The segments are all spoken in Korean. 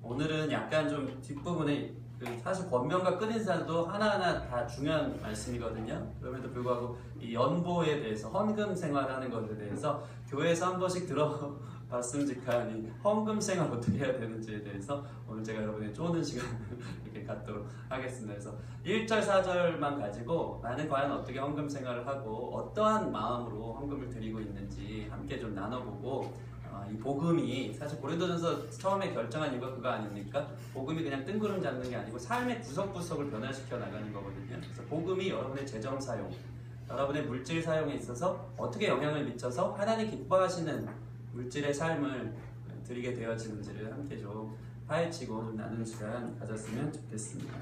오늘은 약간 좀 뒷부분에 사실 권면과 끝인사도 하나하나 다 중요한 말씀이거든요. 그럼에도 불구하고 이 연보에 대해서 헌금 생활하는 것에 대해서 교회에서 한 번씩 들어봤음직한 이 헌금 생활 어떻게 해야 되는지에 대해서 오늘 제가 여러분의 쪼는 시간을 이렇게 갖도록 하겠습니다. 그래서 1절, 4절만 가지고 나는 과연 어떻게 헌금 생활을 하고 어떠한 마음으로 헌금을 드리고 있는지 함께 좀 나눠보고 이 복음이 사실 고린도전서 처음에 결정한 이유가 그거 아닙니까? 복음이 그냥 뜬구름 잡는 게 아니고 삶의 구석구석을 변화시켜 나가는 거거든요. 그래서 복음이 여러분의 재정 사용, 여러분의 물질 사용에 있어서 어떻게 영향을 미쳐서 하나님 기뻐하시는 물질의 삶을 드리게 되어지는지를 함께 좀 파헤치고 좀 나누는 시간 가졌으면 좋겠습니다.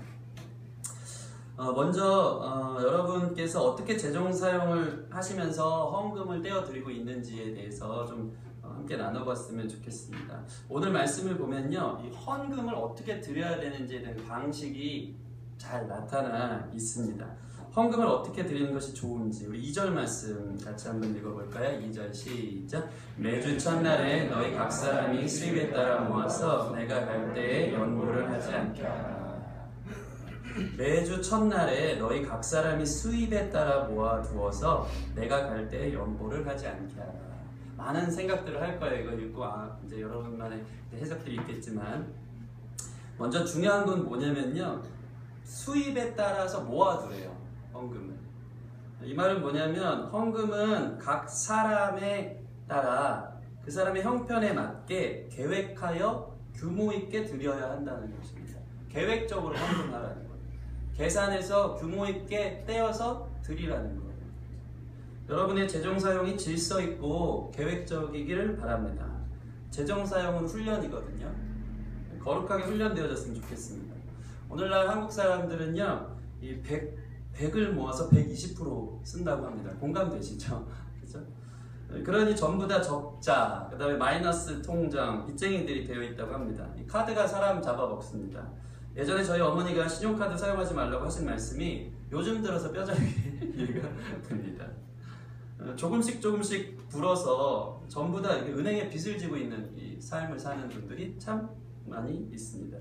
먼저 여러분께서 어떻게 재정 사용을 하시면서 헌금을 떼어드리고 있는지에 대해서 좀 함께 나눠봤으면 좋겠습니다. 오늘 말씀을 보면요, 이 헌금을 어떻게 드려야 되는지에 대한 방식이 잘 나타나 있습니다. 헌금을 어떻게 드리는 것이 좋은지 우리 2절 말씀 같이 한번 읽어볼까요? 2절 시작. 매주 첫날에 너희 각 사람이 수입에 따라 모아서 내가 갈 때에 연보를 하지 않게 하라. 매주 첫날에 너희 각 사람이 수입에 따라 모아두어서 내가 갈 때에 연보를 하지 않게 하라. 많은 생각들을 할 거예요. 이거 읽고 이제 여러분만의 해석들이 있겠지만 먼저 중요한 건 뭐냐면요, 수입에 따라서 모아두래요. 헌금을. 이 말은 뭐냐면 헌금은 각 사람에 따라 그 사람의 형편에 맞게 계획하여 규모 있게 드려야 한다는 것입니다. 계획적으로 헌금하라는 거예요. 계산해서 규모 있게 떼어서 드리라는 거예요. 여러분의 재정 사용이 질서 있고 계획적이기를 바랍니다. 재정 사용은 훈련이거든요. 거룩하게 훈련되어졌으면 좋겠습니다. 오늘날 한국 사람들은요, 이 100을 모아서 120% 쓴다고 합니다. 공감되시죠? 그죠? 그러니 전부 다 적자, 그 다음에 마이너스 통장, 빚쟁이들이 되어 있다고 합니다. 이 카드가 사람 잡아먹습니다. 예전에 저희 어머니가 신용카드 사용하지 말라고 하신 말씀이 요즘 들어서 뼈저리게 이해가 됩니다. 조금씩 불어서 전부 다 은행에 빚을 지고 있는 이 삶을 사는 분들이 참 많이 있습니다.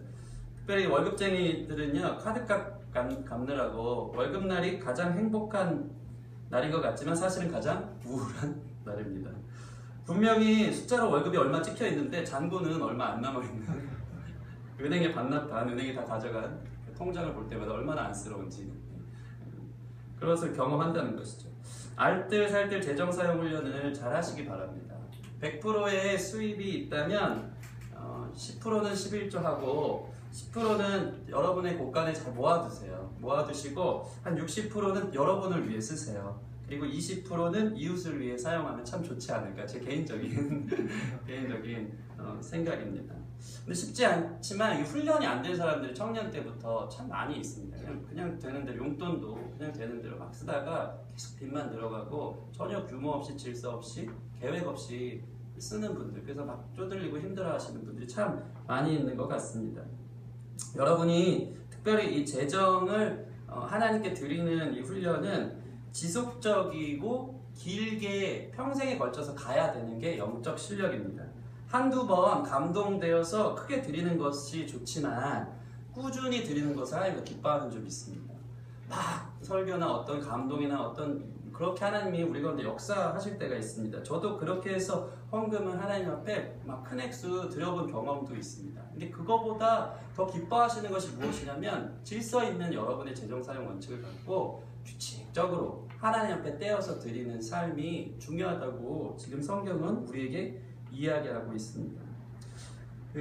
특별히 월급쟁이들은요, 카드값 갚느라고 월급날이 가장 행복한 날인 것 같지만 사실은 가장 우울한 날입니다. 분명히 숫자로 월급이 얼마 찍혀 있는데 잔고는 얼마 안 남아있는 은행에 반납한, 은행이 다 가져간 통장을 볼 때마다 얼마나 안쓰러운지 그런 것을 경험한다는 것이죠. 알뜰살뜰 재정 사용 훈련을 잘 하시기 바랍니다. 100%의 수입이 있다면 10%는 11조 하고 10%는 여러분의 곳간에 잘 모아두세요. 모아두시고 한 60%는 여러분을 위해 쓰세요. 그리고 20%는 이웃을 위해 사용하면 참 좋지 않을까, 제 개인적인 생각입니다. 근데 쉽지 않지만 이 훈련이 안 된 사람들이 청년 때부터 참 많이 있습니다. 그냥 되는 대로, 용돈도 그냥 되는 대로 막 쓰다가 계속 빚만 늘어가고 전혀 규모 없이 질서 없이 계획 없이 쓰는 분들, 그래서 막 쪼들리고 힘들어하시는 분들이 참 많이 있는 것 같습니다. 여러분이 특별히 이 재정을 하나님께 드리는 이 훈련은 지속적이고 길게 평생에 걸쳐서 가야 되는 게 영적 실력입니다. 한두 번 감동되어서 크게 드리는 것이 좋지만 꾸준히 드리는 것을 하나님과 기뻐하는 줄 믿습니다. 막 설교나 어떤 감동이나 어떤 그렇게 하나님이 우리 가운데 역사하실 때가 있습니다. 저도 그렇게 해서 헌금을 하나님 앞에 막 큰 액수 드려본 경험도 있습니다. 근데 그거보다 더 기뻐하시는 것이 무엇이냐면 질서 있는 여러분의 재정 사용 원칙을 갖고 규칙적으로 하나님 앞에 떼어서 드리는 삶이 중요하다고 지금 성경은 우리에게 이야기하고 있습니다.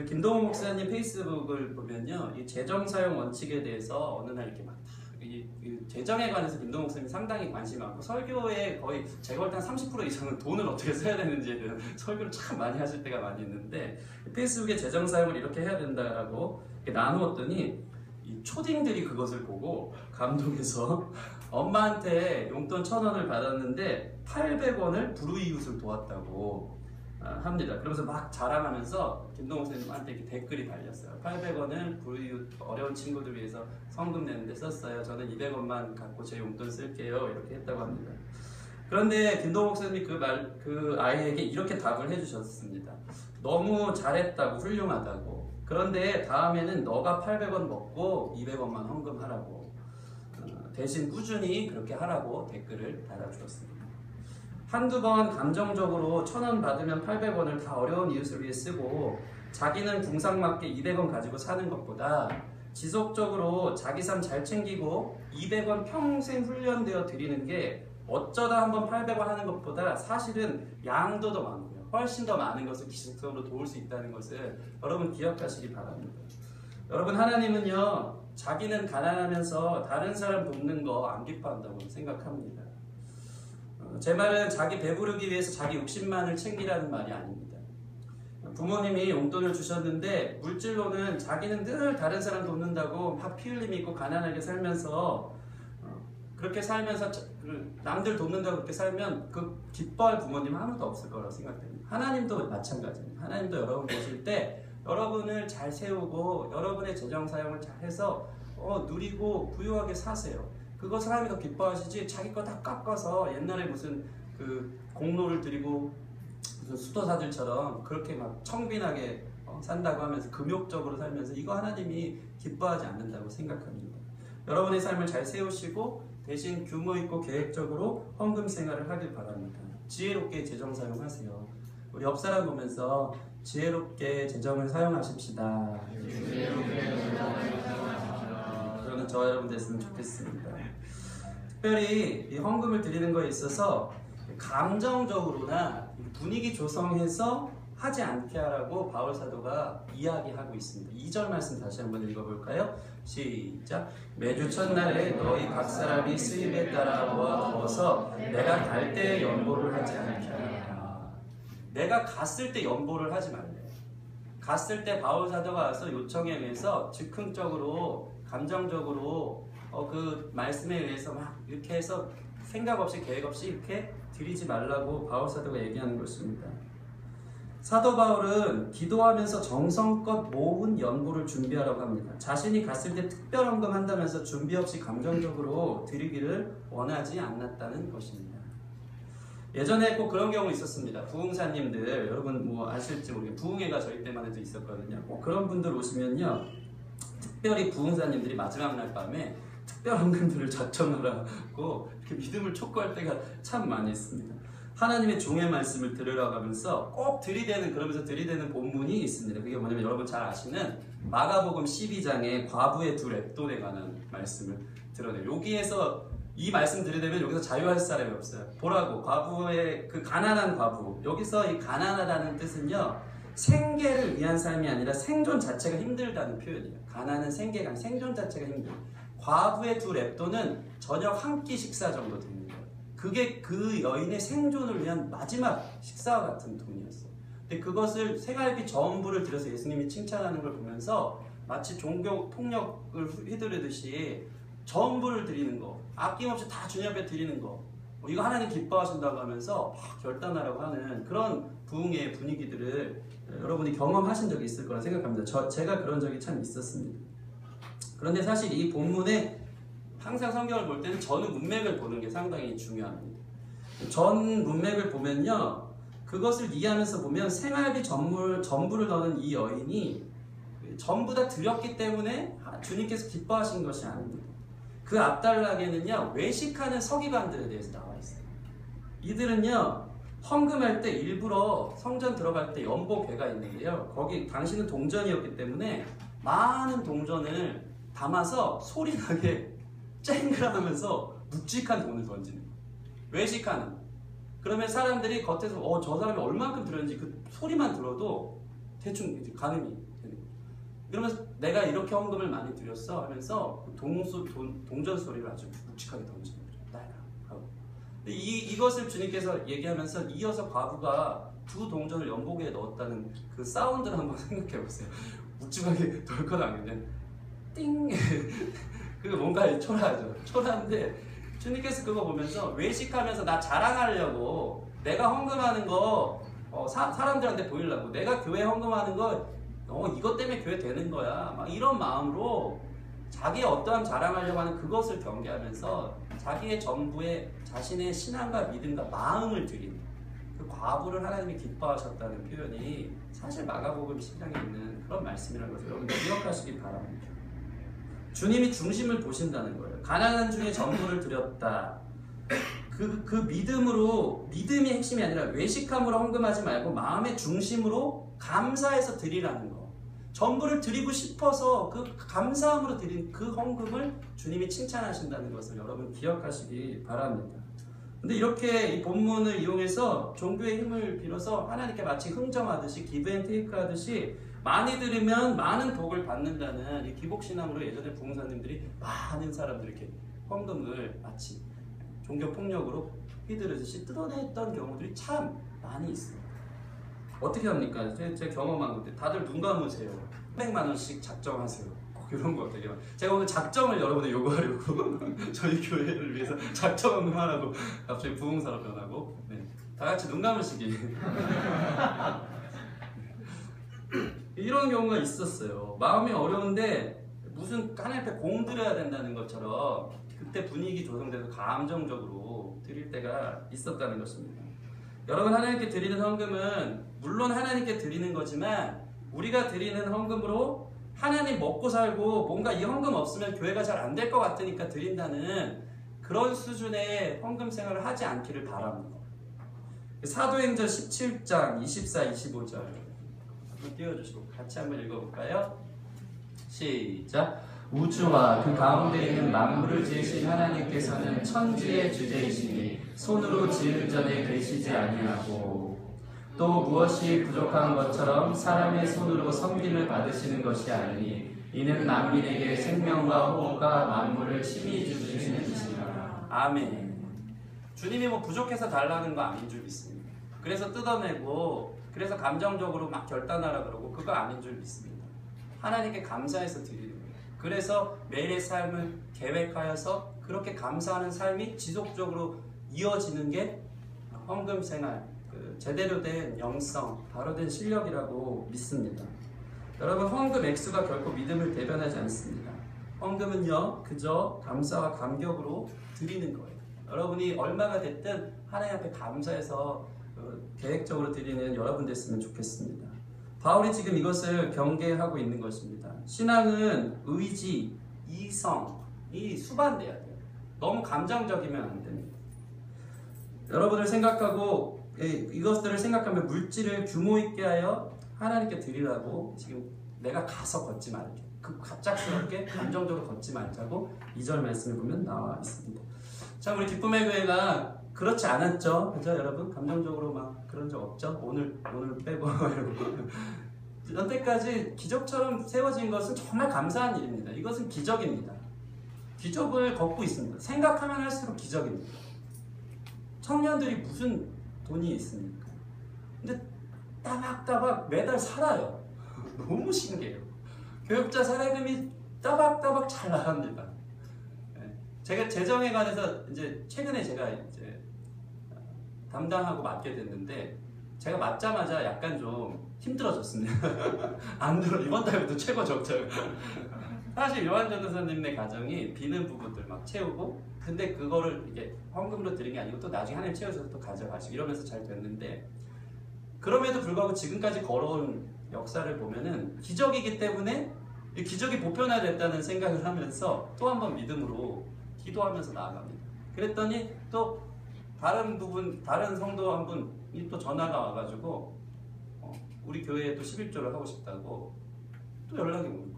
김동훈 목사님 페이스북을 보면요, 이 재정 사용 원칙에 대해서 어느 날 이렇게 막 이 재정에 관해서 김동훈 목사님이 상당히 관심이 많고 설교에 거의 제가 볼 때 한 30% 이상은 돈을 어떻게 써야 되는지에 대한 설교를 참 많이 하실 때가 많이 있는데, 페이스북에 재정 사용을 이렇게 해야 된다라고 나누었더니 이 초딩들이 그것을 보고 감동해서 엄마한테 용돈 1,000원을 받았는데 800원을 불우이웃을 도왔다고 합니다. 그러면서 막 자랑하면서 김동욱 선생님한테 이렇게 댓글이 달렸어요. 800원을 불우이웃 어려운 친구들 위해서 성금 내는데 썼어요. 저는 200원만 갖고 제 용돈 쓸게요. 이렇게 했다고 합니다. 그런데 김동호 목사님이 그 아이에게 이렇게 답을 해주셨습니다. 너무 잘했다고, 훌륭하다고. 그런데 다음에는 너가 800원 먹고 200원만 헌금하라고. 대신 꾸준히 그렇게 하라고 댓글을 달아주었습니다. 한두 번 감정적으로 1000원 받으면 800원을 다 어려운 이웃을 위해 쓰고 자기는 궁상맞게 200원 가지고 사는 것보다 지속적으로 자기 삶 잘 챙기고 200원 평생 훈련되어 드리는 게 어쩌다 한번 800원 하는 것보다 사실은 양도 더 많고요. 훨씬 더 많은 것을 지속적으로 도울 수 있다는 것을 여러분 기억하시기 바랍니다. 여러분, 하나님은요, 자기는 가난하면서 다른 사람 돕는 거 안 기뻐한다고 생각합니다. 제 말은 자기 배부르기 위해서 자기 욕심만을 챙기라는 말이 아닙니다. 부모님이 용돈을 주셨는데 물질로는 자기는 늘 다른 사람 돕는다고 막 피 흘림 있고 가난하게 살면서 그렇게 살면서 남들 돕는다고 그렇게 살면 그 기뻐할 부모님 아무도 없을 거라고 생각됩니다. 하나님도 마찬가지입니다. 하나님도 여러분 보실 때 여러분을 잘 세우고 여러분의 재정 사용을 잘 해서 누리고 부유하게 사세요. 그것을 하나님이 더 기뻐하시지 자기 거 다 깎아서 옛날에 무슨 그 공로를 드리고 무슨 수도사들처럼 그렇게 막 청빈하게 산다고 하면서 금욕적으로 살면서 이거 하나님이 기뻐하지 않는다고 생각합니다. 여러분의 삶을 잘 세우시고 대신 규모 있고 계획적으로 헌금 생활을 하길 바랍니다. 지혜롭게 재정 사용하세요. 우리 옆 사람 보면서 지혜롭게 재정을 사용하십시다. 저는 저와 여러분 됐으면 좋겠습니다. 특별히 이 헌금을 드리는 거에 있어서 감정적으로나 분위기 조성해서 하지 않게 하라고 바울 사도가 이야기하고 있습니다. 2절 말씀 다시 한번 읽어볼까요? 시작. 매주 첫날에 너희 각 사람이 수입에 따라 모아두어서 내가 갈 때 연보를 하지 않게 하라. 내가 갔을 때 연보를 하지 말래. 갔을 때 바울 사도가 와서 요청에 의해서 즉흥적으로 감정적으로 그 말씀에 의해서 막 이렇게 해서 생각 없이 계획 없이 이렇게 드리지 말라고 바울 사도가 얘기하는 것입니다. 사도 바울은 기도하면서 정성껏 모은 연보를 준비하라고 합니다. 자신이 갔을 때 특별 헌금한다면서 준비 없이 감정적으로 드리기를 원하지 않았다는 것입니다. 예전에 꼭 그런 경우 있었습니다. 부흥사님들, 여러분 뭐 아실지 모르겠는데 부흥회가 저희 때만 해도 있었거든요. 꼭 그런 분들 오시면요, 특별히 부흥사님들이 마지막 날 밤에 특별 헌금들을 자청하라고 이렇게 믿음을 촉구할 때가 참 많이 있습니다. 하나님의 종의 말씀을 들으라고 하면서 꼭 그러면서 들이대는 본문이 있습니다. 그게 뭐냐면 여러분 잘 아시는 마가복음 12장의 과부의 두 랩돈에 관한 말씀을 드러내요. 여기에서 이 말씀 들이대면 여기서 자유할 사람이 없어요. 보라고, 과부의 그 가난한 과부. 여기서 이 가난하다는 뜻은요, 생계를 위한 삶이 아니라 생존 자체가 힘들다는 표현이에요. 가난은 생계가 아니라 생존 자체가 힘들어요. 과부의 두 랩돈은 저녁 한 끼 식사 정도 됩니다. 그게 그 여인의 생존을 위한 마지막 식사와 같은 돈이었어요. 근데 그것을 생활비 전부를 들여서 예수님이 칭찬하는 걸 보면서 마치 종교 폭력을 휘두르듯이 전부를 드리는 거, 아낌없이 다 주님 앞에 드리는 거, 이거 하나님 기뻐하신다고 하면서 결단하라고 하는 그런 부흥의 분위기들을 여러분이 경험하신 적이 있을 거라 생각합니다. 제가 그런 적이 참 있었습니다. 그런데 사실 이 본문에 항상 성경을 볼 때는 전 문맥을 보는 게 상당히 중요합니다. 전 문맥을 보면요, 그것을 이해하면서 보면 생활비 전부를 넣는 이 여인이 전부 다 드렸기 때문에 주님께서 기뻐하신 것이 아닙니다. 그 앞단락에는요, 외식하는 서기관들에 대해서 나와 있어요. 이들은요, 헌금할 때 일부러 성전 들어갈 때 연보궤가 있는데요, 거기 당시는 동전이었기 때문에 많은 동전을 담아서 소리나게 쨍그라하면서 묵직한 돈을 던지는 거예요. 외식하는. 그러면 사람들이 겉에서 저 사람이 얼마큼 들었는지 그 소리만 들어도 대충 가늠이 되는 거예요. 그러면서 내가 이렇게 헌금을 많이 드렸어 하면서 동전 소리를 아주 묵직하게 던지는 거죠. 나야 하고. 근데 이것을 주님께서 얘기하면서 이어서 과부가 두 동전을 연보기에 넣었다는 그 사운드를 한번 생각해 보세요. 묵직하게 넣을 건 아니냐. 띵! 그게 뭔가 초라하죠. 초라한데 주님께서 그거 보면서 외식하면서 나 자랑하려고, 내가 헌금하는 거 사람들한테 보이려고, 내가 교회 헌금하는 거 이것 때문에 교회 되는 거야, 막 이런 마음으로 자기의 어떠함 자랑하려고 하는 그것을 경계하면서 자기의 전부에 자신의 신앙과 믿음과 마음을 드리는 그 과부를 하나님이 기뻐하셨다는 표현이 사실 마가복음 10장에 있는 그런 말씀이라는 것을 여러분 기억하시기 바랍니다. 주님이 중심을 보신다는 거예요. 가난한 중에 전부를 드렸다. 그 믿음으로, 믿음이 핵심이 아니라 외식함으로 헌금하지 말고 마음의 중심으로 감사해서 드리라는 거. 전부를 드리고 싶어서 그 감사함으로 드린 그 헌금을 주님이 칭찬하신다는 것을 여러분 기억하시기 바랍니다. 근데 이렇게 이 본문을 이용해서 종교의 힘을 빌어서 하나님께 마치 흥정하듯이 기브앤테이크 하듯이 많이 드리면 많은 복을 받는다는 이 기복신앙으로 예전에 부흥사님들이 많은 사람들이 이렇게 헌금을 마치 종교폭력으로 휘두르듯이 뜯어냈던 경우들이 참 많이 있습니다. 어떻게 합니까? 제 경험한 건데 다들 눈 감으세요. 300만 원씩 작정하세요. 꼭 이런 거 되게 많아요. 제가 오늘 작정을 여러분들 요구하려고 저희 교회를 위해서 작정을 하라고 갑자기 부흥사로 변하고 네. 다 같이 눈 감으시기 이런 경우가 있었어요. 마음이 어려운데 무슨 하나님 앞에 공들여야 된다는 것처럼 그때 분위기 조성돼서 감정적으로 드릴 때가 있었다는 것입니다. 여러분, 하나님께 드리는 헌금은 물론 하나님께 드리는 거지만 우리가 드리는 헌금으로 하나님 먹고 살고 뭔가 이 헌금 없으면 교회가 잘 안 될 것 같으니까 드린다는 그런 수준의 헌금 생활을 하지 않기를 바랍니다. 사도행전 17장 24, 25절 한번 띄워주시고 같이 한번 읽어볼까요? 시작. 우주와 그 가운데 있는 만물을 지으신 하나님께서는 천지의 주제이시니 손으로 지은 전에 계시지 아니하고 또 무엇이 부족한 것처럼 사람의 손으로 섬김을 받으시는 것이 아니니 이는 만민에게 생명과 호흡과 만물을 친히 주시는 이시니라. 아멘. 주님이 뭐 부족해서 달라는 거 아닌 줄 믿습니다. 그래서 뜯어내고 그래서 감정적으로 막 결단하라 그러고 그거 아닌 줄 믿습니다. 하나님께 감사해서 드리는 거예요. 그래서 매일의 삶을 계획하여서 그렇게 감사하는 삶이 지속적으로 이어지는 게 헌금 생활, 제대로 된 영성, 바로 된 실력이라고 믿습니다. 여러분, 헌금 액수가 결코 믿음을 대변하지 않습니다. 헌금은요, 그저 감사와 감격으로 드리는 거예요. 여러분이 얼마가 됐든 하나님 앞에 감사해서 계획적으로 드리는 여러분 됐으면 좋겠습니다. 바울이 지금 이것을 경계하고 있는 것입니다. 신앙은 의지, 이성이 수반돼야 돼요. 너무 감정적이면 안 됩니다. 여러분을 생각하고 이것들을 생각하며 물질을 규모 있게 하여 하나님께 드리라고 지금 내가 가서 걷지 말게, 그 갑작스럽게 감정적으로 걷지 말자고 2절 말씀을 보면 나와 있습니다. 참 우리 기쁨의 교회가 그렇지 않았죠, 그죠 여러분? 감정적으로 막 그런 적 없죠? 오늘 빼고 여태까지 기적처럼 세워진 것은 정말 감사한 일입니다. 이것은 기적입니다. 기적을 걷고 있습니다. 생각하면 할수록 기적입니다. 청년들이 무슨 돈이 있습니까? 근데 따박따박 매달 살아요. 너무 신기해요. 교육자 사례금이 따박따박 잘 나갑니다. 제가 재정에 관해서 이제 최근에 제가 이제 담당하고 맡게 됐는데 제가 맡자마자 약간 좀 힘들어졌습니다. 안 들어. 이번 달부터 최고 적자예요. 사실 요한 전도사님의 가정이 비는 부분들 막 채우고, 근데 그거를 이게 헌금으로 드린 게 아니고 또 나중에 하나님 채워서 또 가져가시고 이러면서 잘 됐는데, 그럼에도 불구하고 지금까지 걸어온 역사를 보면은 기적이기 때문에 이 기적이 보편화됐다는 생각을 하면서 또 한 번 믿음으로 기도하면서 나아갑니다. 그랬더니 또 다른 성도 한 분이 또 전화가 와가지고 우리 교회에 또 11조를 하고 싶다고 또 연락이 오는 거예요.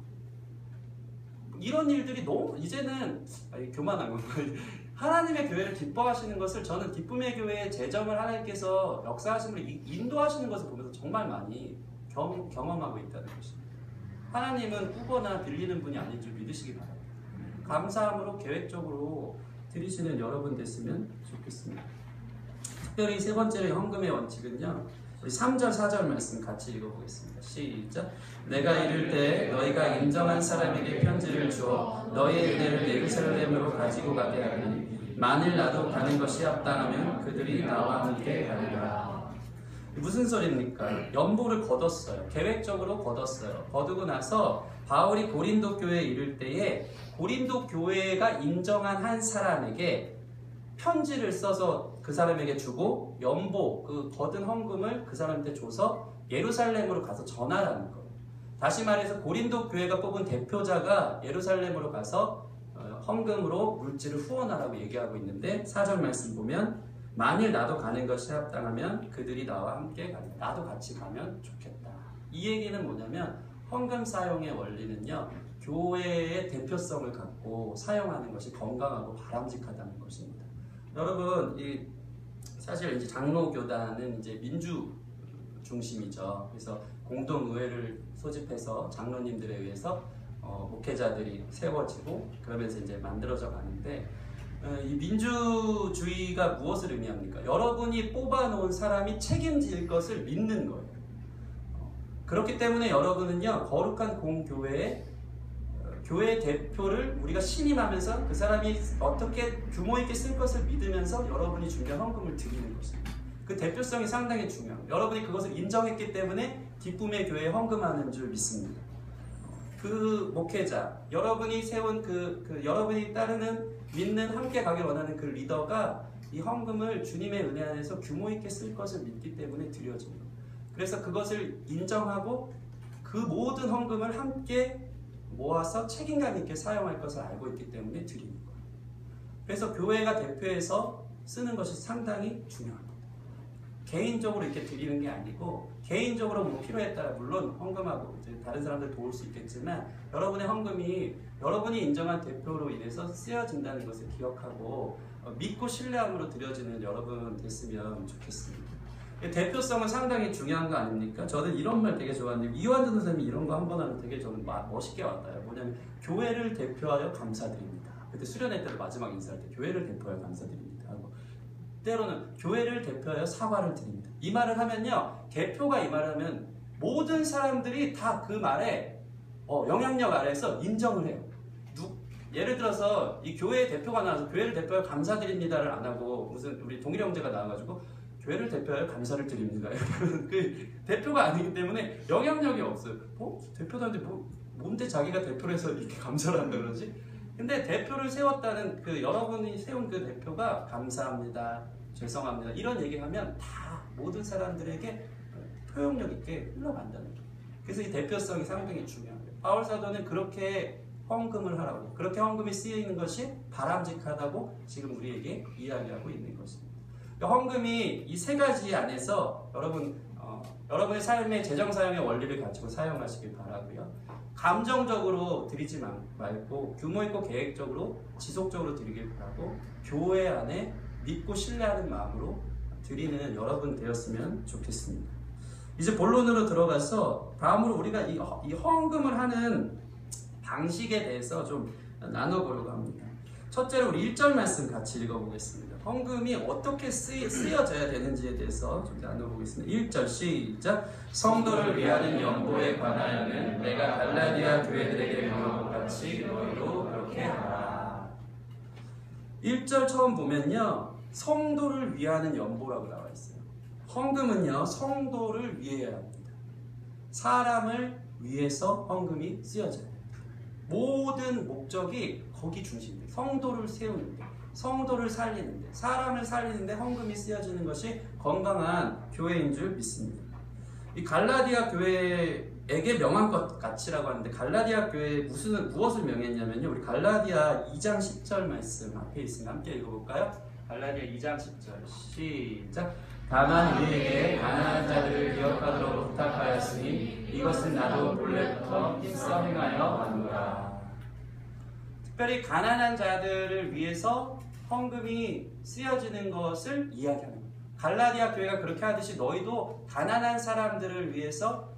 이런 일들이 너무 이제는 교만한 건가요? 하나님의 교회를 기뻐하시는 것을, 저는 기쁨의 교회의 재정을 하나님께서 역사하심으로 인도하시는 것을 보면서 정말 많이 경험하고 있다는 것입니다. 하나님은 후보나 빌리는 분이 아닌 줄 믿으시기 바랍니다. 감사함으로 계획적으로 드리시는 여러분 됐으면 좋겠습니다. 특별히 세 번째로 헌금의 원칙은요, 우리 3절 4절 말씀 같이 읽어보겠습니다. 시작. 내가 이를 때 너희가 인정한 사람에게 편지를 주어 너희의 은혜를 예루살렘으로 가지고 가게 하니 만일 나도 가는 것이 합당하면 그들이 나와 함께 가리라. 무슨 소리입니까? 연보를 거뒀어요. 계획적으로 거뒀어요. 거두고 나서 바울이 고린도 교회에 이를 때에 고린도 교회가 인정한 한 사람에게 편지를 써서 그 사람에게 주고 연보, 그 거둔 헌금을 그 사람한테 줘서 예루살렘으로 가서 전하라는 거예요. 다시 말해서 고린도 교회가 뽑은 대표자가 예루살렘으로 가서 헌금으로 물질을 후원하라고 얘기하고 있는데 4절 말씀 보면 만일 나도 가는 것이 합당하면 그들이 나와 함께 가리라. 나도 같이 가면 좋겠다. 이 얘기는 뭐냐면 헌금 사용의 원리는요, 교회의 대표성을 갖고 사용하는 것이 건강하고 바람직하다는 것입니다. 여러분, 사실 이제 장로교단은 이제 민주 중심이죠. 그래서 공동의회를 소집해서 장로님들에 의해서 목회자들이 세워지고 그러면서 이제 만들어져 가는데, 이 민주주의가 무엇을 의미합니까? 여러분이 뽑아놓은 사람이 책임질 것을 믿는 거예요. 그렇기 때문에 여러분은요, 거룩한 공교회에 교회 대표를 우리가 신임하면서 그 사람이 어떻게 규모 있게 쓸 것을 믿으면서 여러분이 준비한 헌금을 드리는 것입니다. 그 대표성이 상당히 중요합니다. 여러분이 그것을 인정했기 때문에 기쁨의 교회에 헌금하는 줄 믿습니다. 그 목회자, 여러분이 세운 여러분이 따르는 믿는 함께 가길 원하는 그 리더가 이 헌금을 주님의 은혜 안에서 규모 있게 쓸 것을 믿기 때문에 드려집니다. 그래서 그것을 인정하고 그 모든 헌금을 함께 모아서 책임감 있게 사용할 것을 알고 있기 때문에 드리는 거예요. 그래서 교회가 대표해서 쓰는 것이 상당히 중요합니다. 개인적으로 이렇게 드리는 게 아니고, 개인적으로 뭐 필요에 따라 물론 헌금하고 이제 다른 사람들 도울 수 있겠지만, 여러분의 헌금이 여러분이 인정한 대표로 인해서 쓰여진다는 것을 기억하고 믿고 신뢰함으로 드려지는 여러분 됐으면 좋겠습니다. 대표성은 상당히 중요한 거 아닙니까? 저는 이런 말 되게 좋아하는데, 이완전 선생님이 이런 거 한 번 하면 되게 저는 멋있게 왔어요. 뭐냐면 교회를 대표하여 감사드립니다. 그때 수련회 때도 마지막 인사할 때 교회를 대표하여 감사드립니다 하고, 때로는 교회를 대표하여 사과를 드립니다. 이 말을 하면요, 대표가 이 말을 하면 모든 사람들이 다 그 말에 영향력 아래에서 인정을 해요. 예를 들어서 이 교회 대표가 나와서 교회를 대표하여 감사드립니다를 안 하고 무슨 우리 동일 형제가 나와가지고 교회를 대표하여 감사를 드립니다. 그 대표가 아니기 때문에 영향력이 없어요. 대표단데 뭔데 자기가 대표를 해서 이렇게 감사를 한다 그러지? 근데 대표를 세웠다는 여러분이 세운 그 대표가 감사합니다, 죄송합니다 이런 얘기하면 다 모든 사람들에게 표현력 있게 흘러간다는 거예요. 그래서 이 대표성이 상당히 중요한 거예요. 바울 사도는 그렇게 헌금을 하라고, 그렇게 헌금이 쓰이는 것이 바람직하다고 지금 우리에게 이야기하고 있는 것입니다. 헌금이 이 세 가지 안에서 여러분의 삶의 재정 사용의 원리를 가지고 사용하시길 바라고요. 감정적으로 드리지 말고 규모 있고 계획적으로 지속적으로 드리길 바라고, 교회 안에 믿고 신뢰하는 마음으로 드리는 여러분 되었으면 좋겠습니다. 이제 본론으로 들어가서 다음으로 우리가 이 헌금을 하는 방식에 대해서 좀 나눠보려고 합니다. 첫째로 우리 1절 말씀 같이 읽어보겠습니다. 헌금이 어떻게 쓰여져야 되는지에 대해서 좀 나눠보겠습니다. 1절 시작. 성도를 위하는 연보에 관하여는 내가 갈라디아 교회들에게 명한 것 같이 너희도 그렇게 하라. 1절 처음 보면요, 성도를 위하는 연보라고 나와 있어요. 헌금은요, 성도를 위해야 합니다. 사람을 위해서 헌금이 쓰여져야 됩니다. 모든 목적이 거기 중심입니다. 성도를 세우는데, 성도를 살리는데, 사람을 살리는데 헌금이 쓰여지는 것이 건강한 교회인 줄 믿습니다. 이 갈라디아 교회에게 명한 것 같이라고 하는데, 갈라디아 교회에 무엇을 명했냐면요, 우리 갈라디아 2장 10절 말씀 앞에 있으면 함께 읽어볼까요? 갈라디아 2장 10절 시작. 다만 우리에게 가난한 자들을 기업하도록 부탁하였으니 이것은 나도 본래부터 힘써 행하여 왔노라. 특별히 가난한 자들을 위해서 헌금이 쓰여지는 것을 이야기하는 겁니다. 갈라디아 교회가 그렇게 하듯이 너희도 가난한 사람들을 위해서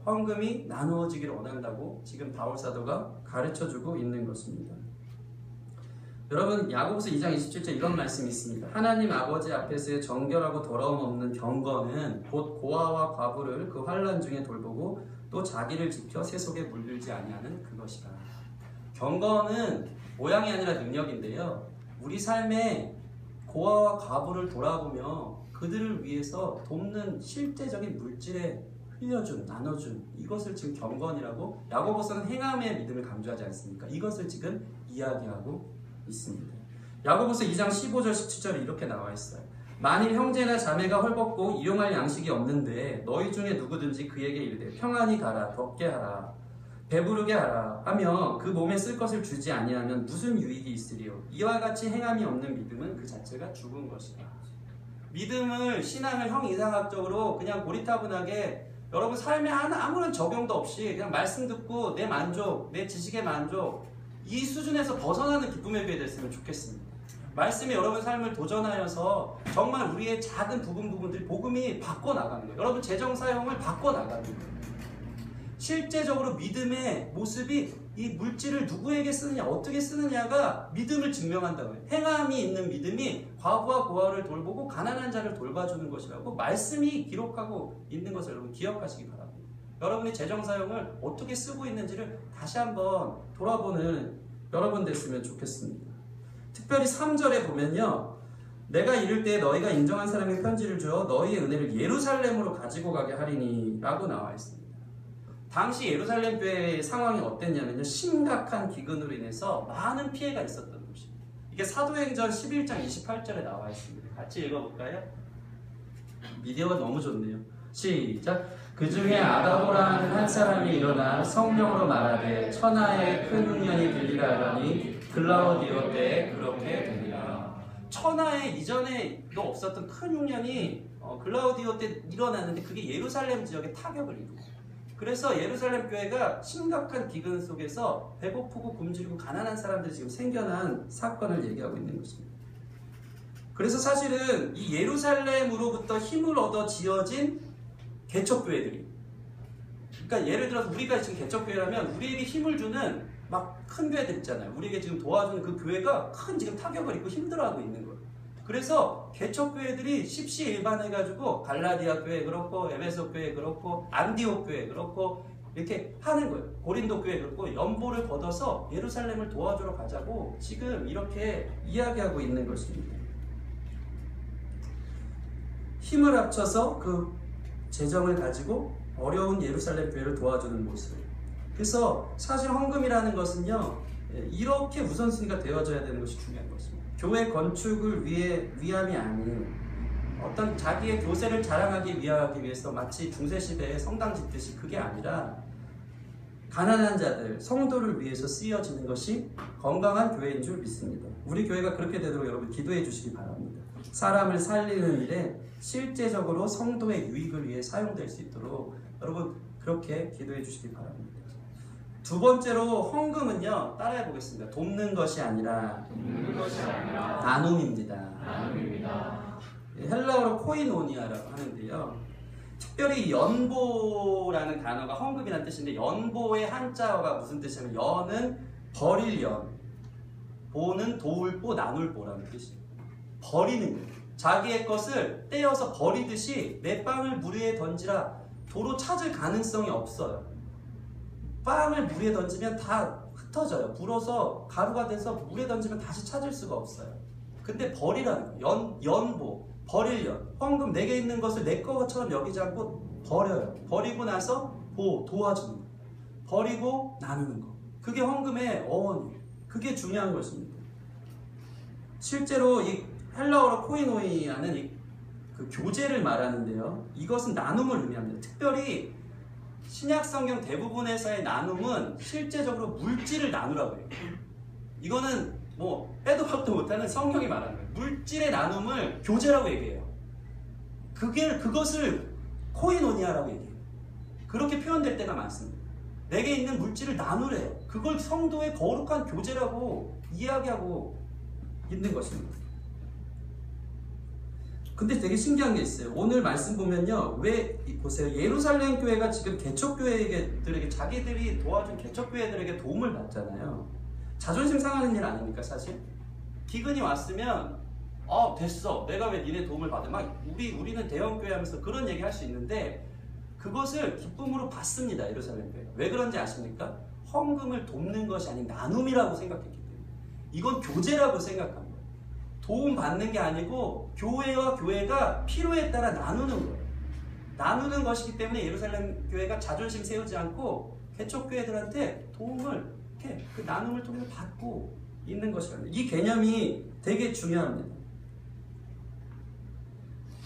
헌금이 나누어지기를 원한다고 지금 바울 사도가 가르쳐주고 있는 것입니다. 여러분, 야고보서 2장 27절 이런 말씀이 있습니다. 하나님 아버지 앞에서의 정결하고 더러움 없는 경건은 곧 고아와 과부를 그 환난 중에 돌보고 또 자기를 지켜 세속에 물들지 아니하는 그것이라. 경건은 모양이 아니라 능력인데요, 우리 삶에 고아와 과부를 돌아보며 그들을 위해서 돕는 실제적인 물질에 흘려준, 나눠준 이것을 지금 경건이라고 야고보서는 행함의 믿음을 강조하지 않습니까? 이것을 지금 이야기하고 있습니다. 야고보서 2장 15절 17절에 이렇게 나와 있어요. 만일 형제나 자매가 헐벗고 이용할 양식이 없는데 너희 중에 누구든지 그에게 이르되 평안히 가라, 덥게 하라, 배부르게 하라 하며 그 몸에 쓸 것을 주지 아니하면 무슨 유익이 있으리요? 이와 같이 행함이 없는 믿음은 그 자체가 죽은 것이다. 믿음을, 신앙을 형이상학적으로 그냥 고리타분하게 여러분 삶에 아무런 적용도 없이 그냥 말씀 듣고 내 만족, 내 지식의 만족 이 수준에서 벗어나는 기쁨의 교회 됐으면 좋겠습니다. 말씀이 여러분 삶을 도전하여서 정말 우리의 작은 부분들이 복음이 바꿔나가는 거예요. 여러분 재정 사용을 바꿔나가는 거예요. 실제적으로 믿음의 모습이 이 물질을 누구에게 쓰느냐, 어떻게 쓰느냐가 믿음을 증명한다고요. 행함이 있는 믿음이 과부와 고아를 돌보고 가난한 자를 돌봐주는 것이라고 말씀이 기록하고 있는 것을 여러분 기억하시기 바랍니다. 여러분이 재정 사용을 어떻게 쓰고 있는지를 다시 한번 돌아보는 여러분 됐으면 좋겠습니다. 특별히 3절에 보면요. 내가 이를 때 너희가 인정한 사람에게 편지를 주어 너희의 은혜를 예루살렘으로 가지고 가게 하리니 라고 나와 있습니다. 당시 예루살렘 교회의 상황이 어땠냐면요. 심각한 기근으로 인해서 많은 피해가 있었던 것입니다. 이게 사도행전 11장 28절에 나와 있습니다. 같이 읽어볼까요? 미디어가 너무 좋네요. 시작! 그 중에 아가보라는 한 사람이 일어나 성령으로 말하되 천하의 큰 흉년이 들리라 하더니 글라우디오 때에 그렇게 되니라. 천하의 이전에도 없었던 큰 흉년이 글라우디오 때 일어났는데 그게 예루살렘 지역에 타격을 이루고 그래서 예루살렘 교회가 심각한 기근 속에서 배고프고 굶주리고 가난한 사람들이 지금 생겨난 사건을 얘기하고 있는 것입니다. 그래서 사실은 이 예루살렘으로부터 힘을 얻어 지어진 개척교회들이, 그러니까 예를 들어서 우리가 지금 개척교회라면 우리에게 힘을 주는 막 큰 교회들 있잖아요. 우리에게 지금 도와주는 그 교회가 큰 지금 타격을 입고 힘들어하고 있는 거예요. 그래서 개척교회들이 십시일반해가지고 갈라디아 교회 그렇고 에베소 교회 그렇고 안디옥 교회 그렇고 이렇게 하는 거예요. 고린도 교회 그렇고 연보를 걷어서 예루살렘을 도와주러 가자고 지금 이렇게 이야기하고 있는 것입니다. 힘을 합쳐서 그 재정을 가지고 어려운 예루살렘 교회를 도와주는 모습. 그래서 사실 헌금이라는 것은요, 이렇게 우선순위가 되어져야 되는 것이 중요한 것입니다. 교회 건축을 위함이 아닌 어떤 자기의 교세를 자랑하기 위해서 마치 중세시대에 성당 짓듯이 그게 아니라 가난한 자들, 성도를 위해서 쓰여지는 것이 건강한 교회인 줄 믿습니다. 우리 교회가 그렇게 되도록 여러분 기도해 주시기 바랍니다. 사람을 살리는 일에 실제적으로 성도의 유익을 위해 사용될 수 있도록 여러분 그렇게 기도해 주시기 바랍니다. 두 번째로 헌금은요, 따라해 보겠습니다. 돕는 것이 아니라 나눔입니다. 헬라어로 코이노니아라고 하는데요. 특별히 연보라는 단어가 헌금이라는 뜻인데 연보의 한자어가 무슨 뜻이냐면 연은 버릴 연, 보는 도울 보, 나눌 보라는 뜻이에요. 버리는 거예요. 자기의 것을 떼어서 버리듯이 내 빵을 물 위에 던지라. 도로 찾을 가능성이 없어요. 빵을 물 위에 던지면 다 흩어져요. 불어서 가루가 돼서 물에 던지면 다시 찾을 수가 없어요. 근데 버리라는 거예요. 연보, 버릴 연. 헌금 내게 있는 것을 내 것처럼 여기지 않고 버려요. 버리고 나서 도와주는 거. 버리고 나누는 거. 그게 헌금의 어원이에요. 그게 중요한 것입니다. 실제로 이 헬라어로 코이노이아는 그 교제를 말하는데요. 이것은 나눔을 의미합니다. 특별히 신약성경 대부분에서의 나눔은 실제적으로 물질을 나누라고 해요. 이거는 뭐 빼도 박도 못하는 성경이 말하는 거예요. 물질의 나눔을 교제라고 얘기해요. 그것을 코이노니아라고 얘기해요. 그렇게 표현될 때가 많습니다. 내게 있는 물질을 나누래요. 그걸 성도의 거룩한 교제라고 이야기하고 있는 것입니다. 근데 되게 신기한 게 있어요. 오늘 말씀 보면요. 왜 보세요. 예루살렘 교회가 지금 개척교회들에게 자기들이 도와준 개척교회들에게 도움을 받잖아요. 자존심 상하는 일 아닙니까 사실? 기근이 왔으면 됐어. 내가 왜 니네 도움을 받아? 막 우리는 대형교회 하면서 그런 얘기 할 수 있는데 그것을 기쁨으로 받습니다. 예루살렘 교회가. 왜 그런지 아십니까? 헌금을 돕는 것이 아닌 나눔이라고 생각했기 때문에. 이건 교제라고 생각합니다. 도움 받는 게 아니고 교회와 교회가 필요에 따라 나누는 거예요. 나누는 것이기 때문에 예루살렘 교회가 자존심 세우지 않고 개척 교회들한테 도움을 이렇게 그 나눔을 통해서 받고 있는 것이라는 이 개념이 되게 중요합니다.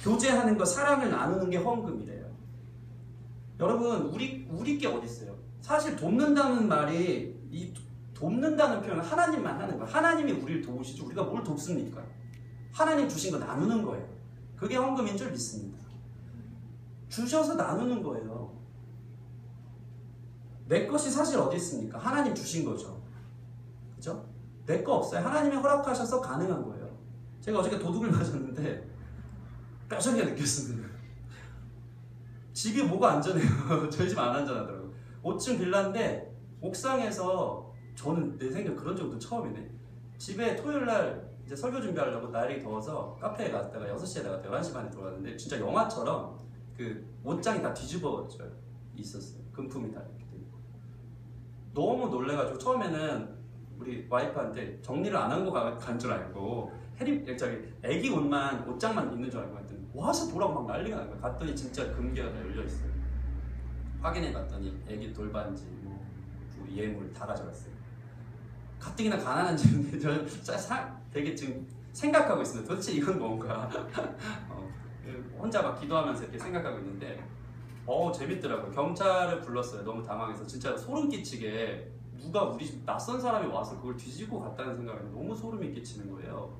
교제하는 거, 사랑을 나누는 게 헌금이래요. 여러분, 우리 게 어디 있어요? 사실 돕는다는 말이 이 돕는다는 표현은 하나님만 하는 거예요. 하나님이 우리를 도우시죠. 우리가 뭘 돕습니까? 하나님 주신 거 나누는 거예요. 그게 헌금인 줄 믿습니다. 주셔서 나누는 거예요. 내 것이 사실 어디 있습니까? 하나님 주신 거죠. 그죠? 내 거 없어요. 하나님이 허락하셔서 가능한 거예요. 제가 어저께 도둑을 맞았는데 뼈저리게 느꼈습니다. 집이 뭐가 안전해요. 저희 집 안 안전하더라고요. 5층 빌라인데 옥상에서 저는 내 생각 그런 적도 처음이네. 집에 토요일날 이제 설교 준비하려고 날이 더워서 카페에 갔다가 6시에 나갔다 11시 반에 들어왔는데 진짜 영화처럼 그 옷장이 다 뒤집어져 있었어요. 금품이 다 이렇게 되고. 너무 놀래가지고 처음에는 우리 와이프한테 정리를 안 한 거 간 줄 알고 애기 옷만 옷장만 있는 줄 알고 했더니 와서 보라고 막 난리가 난 거야. 갔더니 진짜 금괴가 다 열려 있어요. 확인해 봤더니 애기 돌반지, 뭐 예물 다 가져갔어요. 가뜩이나 가난한 집인데 저 되게 지금 생각하고 있습니다. 도대체 이건 뭔가 혼자 막 기도하면서 이렇게 생각하고 있는데 재밌더라고요. 경찰을 불렀어요. 너무 당황해서 진짜 소름 끼치게 누가 우리 집 낯선 사람이 와서 그걸 뒤지고 갔다는 생각에 너무 소름이 끼치는 거예요.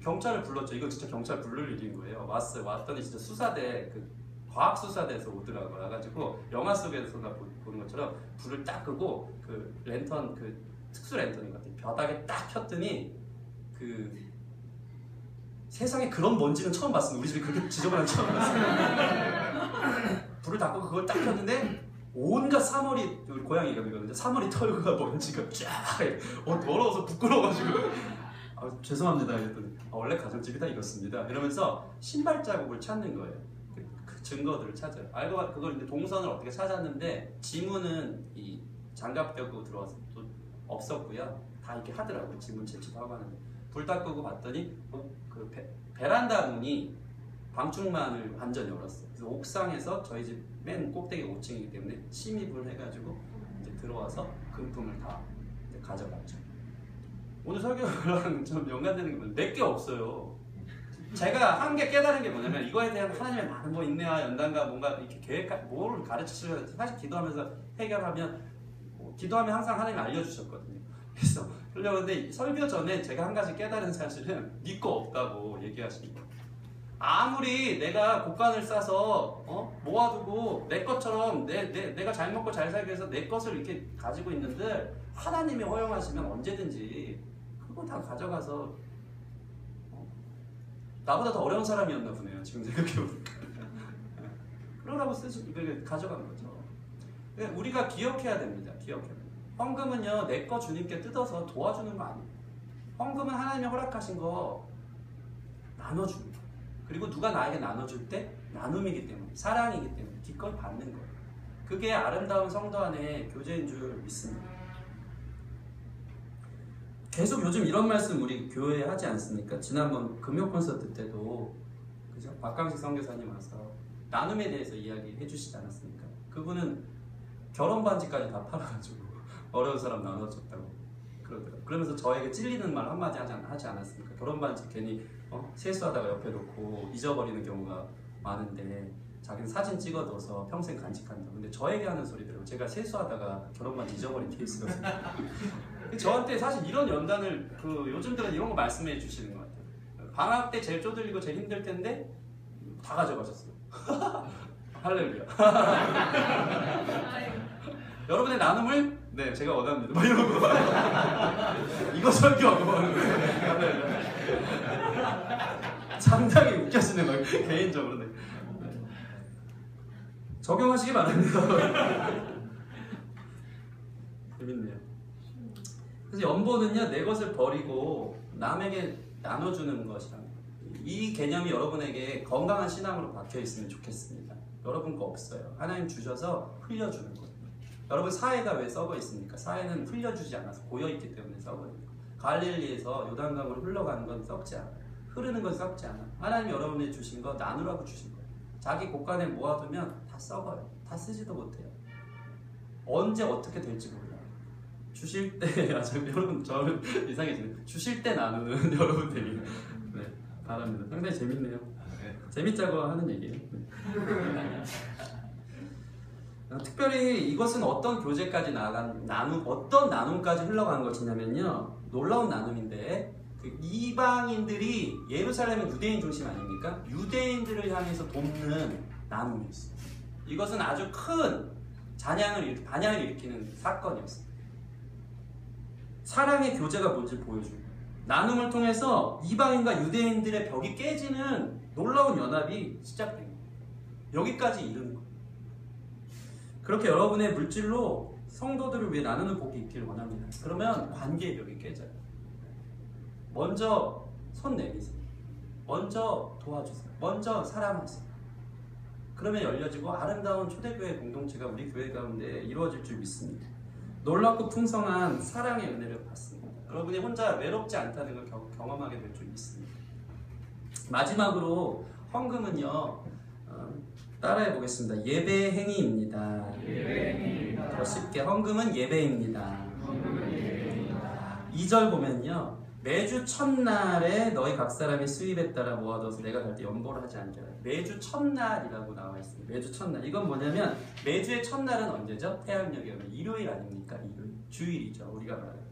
경찰을 불렀죠. 이거 진짜 경찰 부를 일인 거예요. 왔어요. 왔더니 진짜 수사대, 그 과학수사대에서 오더라고요. 와가지고 영화 속에서나 보는 것처럼 불을 딱 끄고 그 랜턴, 그 특수 랜턴인 것 같아요. 벼닥에 딱 켰더니 그 세상에 그런 먼지는 처음 봤습니다. 우리 집이 그렇게 지저분한 거 처음 봤어요. 불을 다 끄고 그걸 딱 켰는데 온갖 사머리, 우리 고양이 이거든요. 사머리 털과 먼지가 쫙 더러워서 부끄러워가지고 죄송합니다 이랬더니 원래 가정집이 다 이렇습니다 이러면서 신발 자국을 찾는 거예요. 그 증거들을 찾아요. 알고 그걸 이제 동선을 어떻게 찾았는데 지문은 이 장갑 껴고 들어와서 또 없었고요. 다 이렇게 하더라고요. 지문 채취도 하고 하는데 불 다 끄고 봤더니 그 베란다 문이 방충망을 완전히 열었어요. 그래서 옥상에서 저희 집 맨 꼭대기 5층이기 때문에 침입을 해가지고 이제 들어와서 금품을 다 이제 가져갔죠. 오늘 설교랑 좀 연관되는 게 뭐냐면 내게 없어요. 제가 한 게 깨달은 게 뭐냐면 이거에 대한 하나님의 많은 뭐 인내와 연단과 뭔가 이렇게 뭘 가르치시려고 사실 기도하면서 해결하면 기도하면 항상 하나님이 알려주셨거든요. 그래서 그런데 설교 전에 제가 한 가지 깨달은 사실은 네 거 없다고 얘기하시는 거예요. 아무리 내가 곡간을 싸서 모아두고 내 것처럼 내가 잘 먹고 잘 살기 위해서 내 것을 이렇게 가지고 있는데 하나님이 허용하시면 언제든지 그거 다 가져가서 나보다 더 어려운 사람이었나 보네요. 지금 생각해보니까. 그러라고 가져간 거죠. 우리가 기억해야 됩니다. 기억해야 됩니다. 헌금은요, 내 거 주님께 뜯어서 도와주는 거 아니에요. 헌금은 하나님이 허락하신 거 나눠주는 거예요. 그리고 누가 나에게 나눠줄 때 나눔이기 때문에, 사랑이기 때문에 기꺼이 받는 거예요. 그게 아름다운 성도 안에 교제인 줄 믿습니다. 계속 요즘 이런 말씀 우리 교회에 하지 않습니까? 지난번 금요 콘서트 때도 그죠? 박강식 선교사님 와서 나눔에 대해서 이야기해 주시지 않았습니까? 그분은 결혼 반지까지 다 팔아가지고 어려운 사람 나눠줬다고 그러더라고요. 그러면서 저에게 찔리는 말 한마디 하지 않았습니까? 결혼 반지 괜히 세수하다가 옆에 놓고 잊어버리는 경우가 많은데 자기는 사진 찍어둬서 평생 간직한다. 근데 저에게 하는 소리더라고요. 제가 세수하다가 결혼 반지 잊어버린 케이스거든요. 저한테 사실 이런 연단을 요즘 들은 이런 거 말씀해 주시는 것 같아요. 방학 때 제일 쪼들리고 제일 힘들 텐데 다 가져가셨어요. 할렐루야. 여러분의 나눔을 네 제가 원합니다. 뭐 이런 거 이거 설교하고 할렐루야. 상당히 웃겨지네 막 개인적으로. 네. 적용하시기 바랍니다. 재밌네요. 그래서 연보는요, 내 것을 버리고 남에게 나눠주는 것이란 이 개념이 여러분에게 건강한 신앙으로 박혀 있으면 좋겠습니다. 여러분 거 없어요. 하나님 주셔서 흘려주는 거예요. 여러분 사회가 왜 썩어 있습니까? 사회는 흘려주지 않아서 고여있기 때문에 썩어 있는 거예요. 갈릴리에서 요단강으로 흘러가는 건 썩지 않아요. 흐르는 건 썩지 않아. 하나님 여러분이 주신 거 나누라고 주신 거예요. 자기 곳간에 모아두면 다 썩어요. 다 쓰지도 못해요. 언제 어떻게 될지 몰라요. 주실 때 여러분 저는 이상해지네. 주실 때 나누는 여러분 되기를 바랍니다. 상당히 재밌네요. 재밌자고 하는 얘기예요. 특별히 이것은 어떤 교제까지 어떤 나눔까지 흘러간 것이냐면요. 놀라운 나눔인데 그 이방인들이 예루살렘은 유대인 중심 아닙니까? 유대인들을 향해서 돕는 나눔이었어요. 이것은 아주 큰 반향을 일으키는 사건이었어요. 사랑의 교제가 뭔지 보여주고 나눔을 통해서 이방인과 유대인들의 벽이 깨지는 놀라운 연합이 시작된 거예요. 여기까지 이르는 거예요. 그렇게 여러분의 물질로 성도들을 위해 나누는 복이 있기를 원합니다. 그러면 관계의 벽이 깨져요. 먼저 손 내미세요. 먼저 도와주세요. 먼저 사랑하세요. 그러면 열려지고 아름다운 초대교회 공동체가 우리 교회 가운데 이루어질 줄 믿습니다. 놀랍고 풍성한 사랑의 은혜를 받습니다. 여러분이 혼자 외롭지 않다는 걸 경험하게 될 줄 믿습니다. 마지막으로 헌금은요. 따라해 보겠습니다. 예배 행위입니다. 더 쉽게 헌금은 예배입니다. 2절 보면요. 매주 첫날에 너희 각 사람이 수입에 따라 모아둬서 내가 갈 때 연보를 하지 않게 하라. 매주 첫날이라고 나와 있습니다. 매주 첫날. 이건 뭐냐면 매주의 첫날은 언제죠? 태양력이 오면 일요일 아닙니까? 일요일. 주일이죠. 우리가 말해요.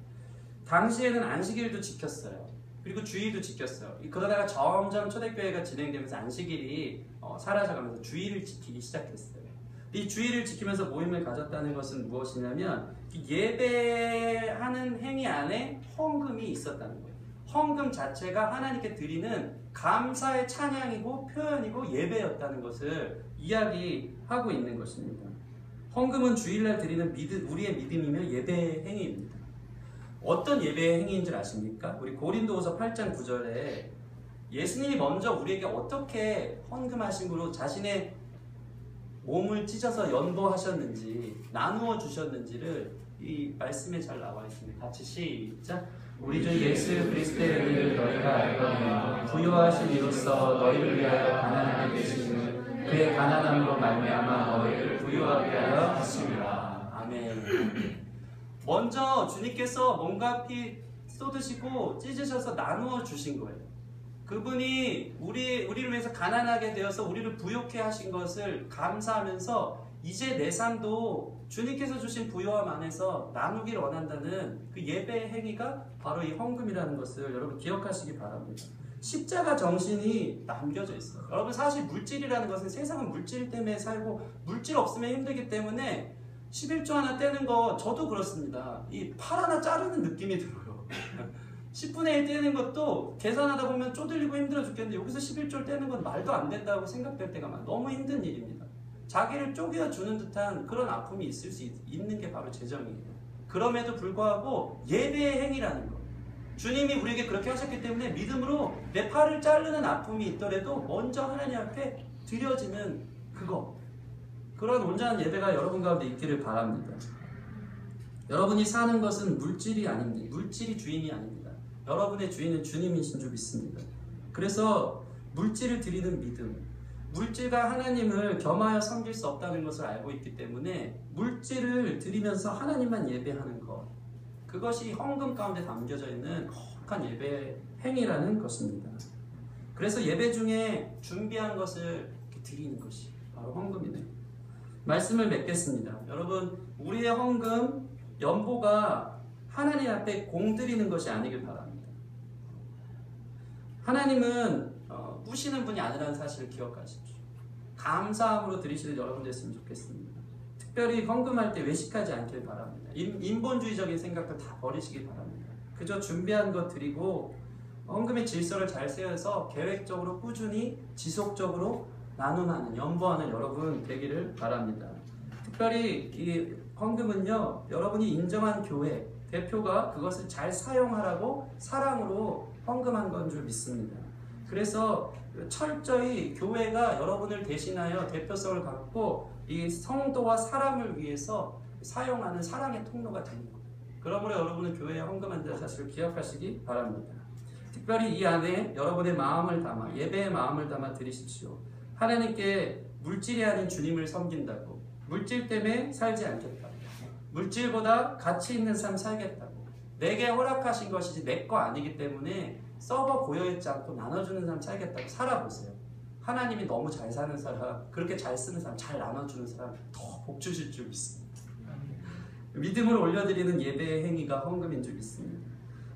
당시에는 안식일도 지켰어요. 그리고 주일도 지켰어요. 그러다가 점점 초대교회가 진행되면서 안식일이 사라져가면서 주일을 지키기 시작했어요. 이 주일을 지키면서 모임을 가졌다는 것은 무엇이냐면 예배하는 행위 안에 헌금이 있었다는 거예요. 헌금 자체가 하나님께 드리는 감사의 찬양이고 표현이고 예배였다는 것을 이야기하고 있는 것입니다. 헌금은 주일날 드리는 우리의 믿음이며 예배 행위입니다. 어떤 예배 행위인 줄 아십니까? 우리 고린도후서 8장 9절에 예수님이 먼저 우리에게 어떻게 헌금하심으로 자신의 몸을 찢어서 연보하셨는지 나누어 주셨는지를 이 말씀에 잘 나와 있습니다. 같이 시작. 우리 주 예수 그리스도의 은혜를 너희가 알거니와 부요하신 이로써 너희를 위하여 가난하게 되시는 그의 가난함으로 말미암아 너희를 부요하게 하여 하심이라. 아멘. 먼저 주님께서 몸과 피 쏟으시고 찢으셔서 나누어 주신 거예요. 그분이 우리를 위해서 가난하게 되어서 우리를 부욕해 하신 것을 감사하면서 이제 내 삶도 주님께서 주신 부요함 안에서 나누기를 원한다는 그 예배의 행위가 바로 이 헌금이라는 것을 여러분 기억하시기 바랍니다. 십자가 정신이 남겨져 있어요. 여러분 사실 물질이라는 것은 세상은 물질 때문에 살고 물질 없으면 힘들기 때문에 11조 하나 떼는 거 저도 그렇습니다. 이 팔 하나 자르는 느낌이 들어요. 10분의 1 떼는 것도 계산하다 보면 쪼들리고 힘들어 죽겠는데 여기서 11조를 떼는 건 말도 안 된다고 생각될 때가 많아요. 너무 힘든 일입니다. 자기를 쪼개어주는 듯한 그런 아픔이 있을 수 있는 게 바로 재정이에요. 그럼에도 불구하고 예배의 행위라는 거. 주님이 우리에게 그렇게 하셨기 때문에 믿음으로 내 팔을 자르는 아픔이 있더라도 먼저 하나님 앞에 드려지는 그런 온전한 예배가 여러분 가운데 있기를 바랍니다. 여러분이 사는 것은 물질이 아닙니다. 물질이 주인이 아닙니다. 여러분의 주인은 주님이신 줄 믿습니다. 그래서 물질을 드리는 믿음, 물질과 하나님을 겸하여 섬길 수 없다는 것을 알고 있기 때문에 물질을 드리면서 하나님만 예배하는 것, 그것이 헌금 가운데 담겨져 있는 거룩한 예배 행위라는 것입니다. 그래서 예배 중에 준비한 것을 드리는 것이 바로 헌금이네요. 말씀을 맺겠습니다. 여러분, 우리의 헌금, 연보가 하나님 앞에 공드리는 것이 아니길 바랍니다. 하나님은 뿌시는 분이 아니라는 사실을 기억하십시오. 감사함으로 드리시는 여러분 됐으면 좋겠습니다. 특별히 헌금할 때 외식하지 않길 바랍니다. 인본주의적인 생각도 다 버리시길 바랍니다. 그저 준비한 것 드리고 헌금의 질서를 잘 세워서 계획적으로 꾸준히 지속적으로 나눔하는, 연보하는 여러분 되기를 바랍니다. 특별히 이 헌금은요, 여러분이 인정한 교회 대표가 그것을 잘 사용하라고 사랑으로 헌금한 건 줄 믿습니다. 그래서 철저히 교회가 여러분을 대신하여 대표성을 갖고 이 성도와 사람을 위해서 사용하는 사랑의 통로가 되는 거예요. 그러므로 여러분은 교회에 헌금한다는 사실을 기억하시기 바랍니다. 특별히 이 안에 여러분의 마음을 담아 예배의 마음을 담아 드리십시오. 하나님께 물질이 아닌 주님을 섬긴다고, 물질 때문에 살지 않겠다고, 물질보다 가치 있는 삶 살겠다고, 내게 허락하신 것이지 내 거 아니기 때문에 썩어 고여있지 않고 나눠주는 삶 살겠다고 살아보세요. 하나님이 너무 잘 사는 사람, 그렇게 잘 쓰는 사람, 잘 나눠주는 사람 더 복 주실 줄 믿습니다. 믿음을 올려드리는 예배의 행위가 헌금인 줄 믿습니다.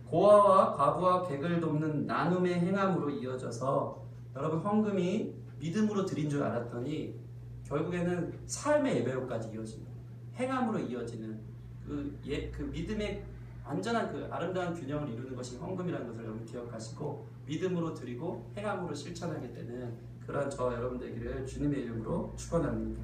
고아와 과부와 객을 돕는 나눔의 행함으로 이어져서 여러분 헌금이 믿음으로 드린 줄 알았더니 결국에는 삶의 예배로까지 이어집니다. 행함으로 이어지는 그 믿음의 완전한 그 아름다운 균형을 이루는 것이 헌금이라는 것을 여러분 기억하시고 믿음으로 드리고 행함으로 실천하게 되는 그러한 저와 여러분 되기를 주님의 이름으로 축원합니다.